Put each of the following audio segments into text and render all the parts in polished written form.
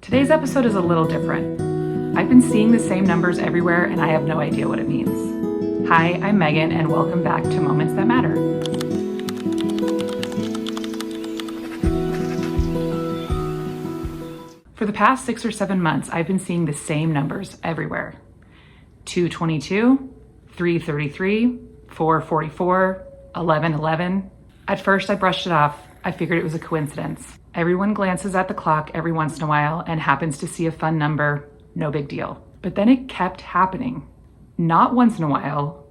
Today's episode is a little different. I've been seeing the same numbers everywhere and I have no idea what it means. Hi, I'm Megan and welcome back to Moments That Matter. For the past 6 or 7 months, I've been seeing the same numbers everywhere. 222, 333, 444, 1111. At first I brushed it off. I figured it was a coincidence. Everyone glances at the clock every once in a while and happens to see a fun number, no big deal. But then it kept happening. Not once in a while.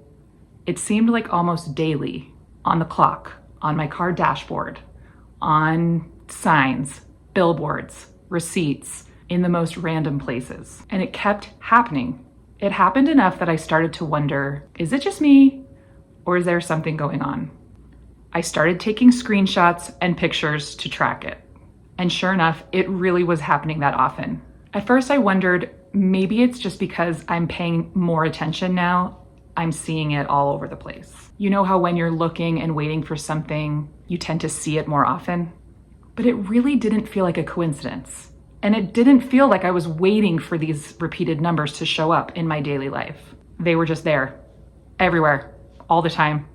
It seemed like almost daily, on the clock, on my car dashboard, on signs, billboards, receipts, in the most random places. And it kept happening. It happened enough that I started to wonder, is it just me or is there something going on? I started taking screenshots and pictures to track it. And sure enough, it really was happening that often. At first I wondered, maybe it's just because I'm paying more attention now, I'm seeing it all over the place. You know how when you're looking and waiting for something, you tend to see it more often? But it really didn't feel like a coincidence. And it didn't feel like I was waiting for these repeated numbers to show up in my daily life. They were just there, everywhere, all the time.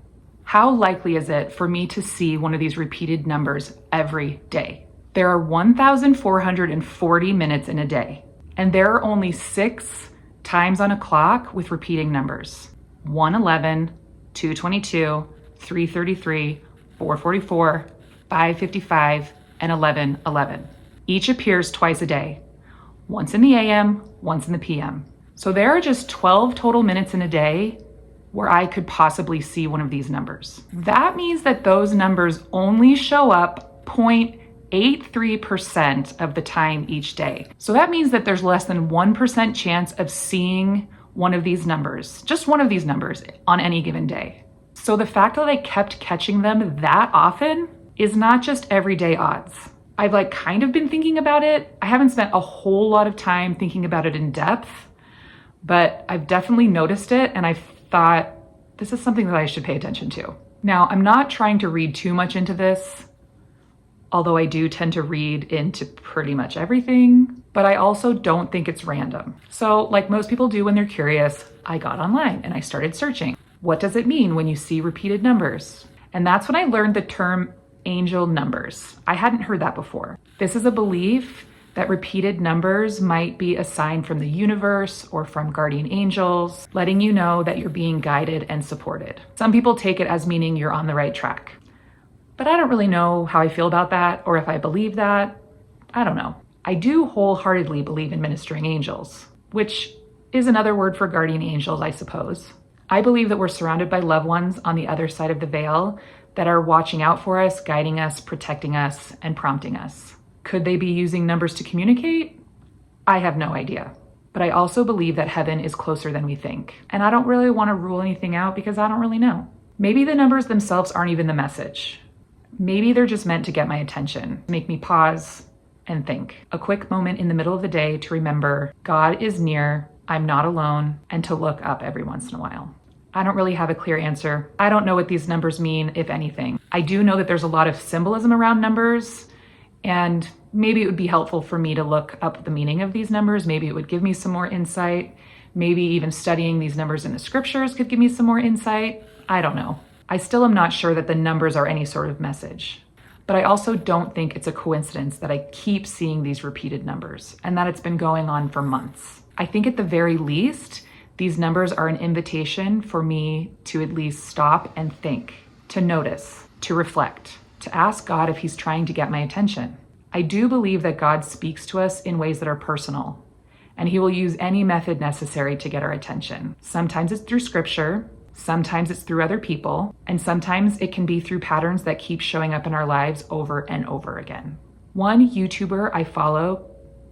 How likely is it for me to see one of these repeated numbers every day? There are 1,440 minutes in a day, and there are only 6 times on a clock with repeating numbers. 111, 222, 333, 444, 555, and 1111. Each appears twice a day, once in the AM, once in the PM. So there are just 12 total minutes in a day where I could possibly see one of these numbers. That means that those numbers only show up 0.83% of the time each day. So that means that there's less than 1% chance of seeing one of these numbers, just one of these numbers on any given day. So the fact that I kept catching them that often is not just everyday odds. I've kind of been thinking about it. I haven't spent a whole lot of time thinking about it in depth, but I've definitely noticed it and I thought this is something that I should pay attention to. Now, I'm not trying to read too much into this, although I do tend to read into pretty much everything, but I also don't think it's random. So like most people do when they're curious, I got online and I started searching. What does it mean when you see repeated numbers? And that's when I learned the term angel numbers. I hadn't heard that before. This is a belief that repeated numbers might be a sign from the universe or from guardian angels, letting you know that you're being guided and supported. Some people take it as meaning you're on the right track. But I don't really know how I feel about that or if I believe that. I don't know. I do wholeheartedly believe in ministering angels, which is another word for guardian angels, I suppose. I believe that we're surrounded by loved ones on the other side of the veil that are watching out for us, guiding us, protecting us, and prompting us. Could they be using numbers to communicate? I have no idea. But I also believe that heaven is closer than we think. And I don't really want to rule anything out because I don't really know. Maybe the numbers themselves aren't even the message. Maybe they're just meant to get my attention, make me pause and think. A quick moment in the middle of the day to remember God is near, I'm not alone, and to look up every once in a while. I don't really have a clear answer. I don't know what these numbers mean, if anything. I do know that there's a lot of symbolism around numbers, and maybe it would be helpful for me to look up the meaning of these numbers. Maybe it would give me some more insight. Maybe even studying these numbers in the scriptures could give me some more insight. I don't know. I still am not sure that the numbers are any sort of message. But I also don't think it's a coincidence that I keep seeing these repeated numbers and that it's been going on for months. I think at the very least, these numbers are an invitation for me to at least stop and think, to notice, to reflect, to ask God if he's trying to get my attention. I do believe that God speaks to us in ways that are personal, and he will use any method necessary to get our attention. Sometimes it's through scripture, sometimes it's through other people, and sometimes it can be through patterns that keep showing up in our lives over and over again. One YouTuber I follow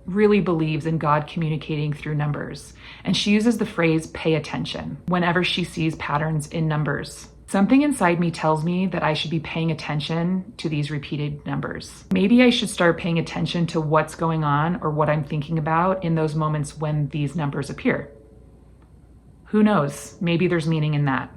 really believes in God communicating through numbers, and she uses the phrase pay attention whenever she sees patterns in numbers. Something inside me tells me that I should be paying attention to these repeated numbers. Maybe I should start paying attention to what's going on or what I'm thinking about in those moments when these numbers appear. Who knows? Maybe there's meaning in that.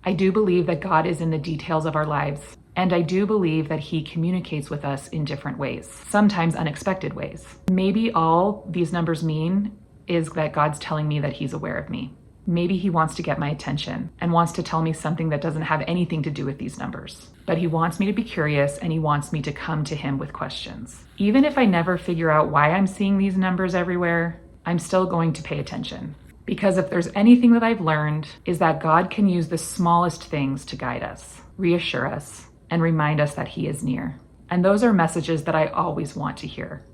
I do believe that God is in the details of our lives. And I do believe that he communicates with us in different ways, sometimes unexpected ways. Maybe all these numbers mean is that God's telling me that he's aware of me. Maybe he wants to get my attention and wants to tell me something that doesn't have anything to do with these numbers. But he wants me to be curious and he wants me to come to him with questions. Even if I never figure out why I'm seeing these numbers everywhere, I'm still going to pay attention. Because if there's anything that I've learned is that God can use the smallest things to guide us, reassure us, and remind us that he is near. And those are messages that I always want to hear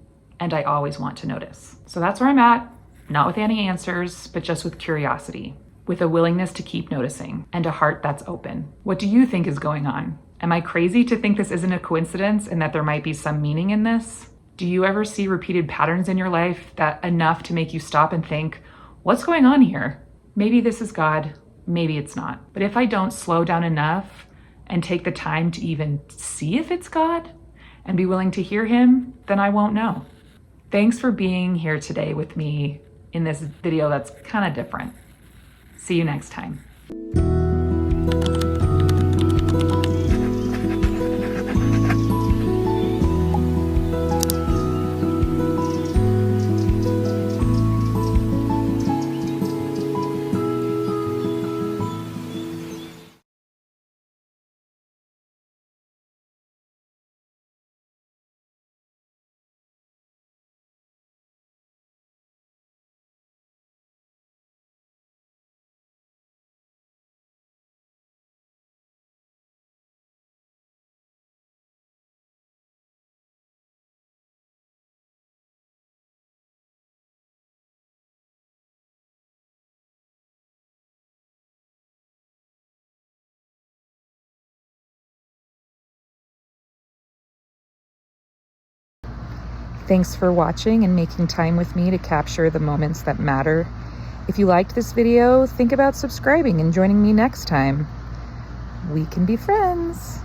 and I always want to notice. So that's where I'm at, not with any answers, but just with curiosity, with a willingness to keep noticing and a heart that's open. What do you think is going on? Am I crazy to think this isn't a coincidence and that there might be some meaning in this? Do you ever see repeated patterns in your life that enough to make you stop and think, what's going on here? Maybe this is God, maybe it's not. But if I don't slow down enough and take the time to even see if it's God and be willing to hear him, then I won't know. Thanks for being here today with me in this video that's kind of different. See you next time. Thanks for watching and making time with me to capture the moments that matter. If you liked this video, think about subscribing and joining me next time. We can be friends.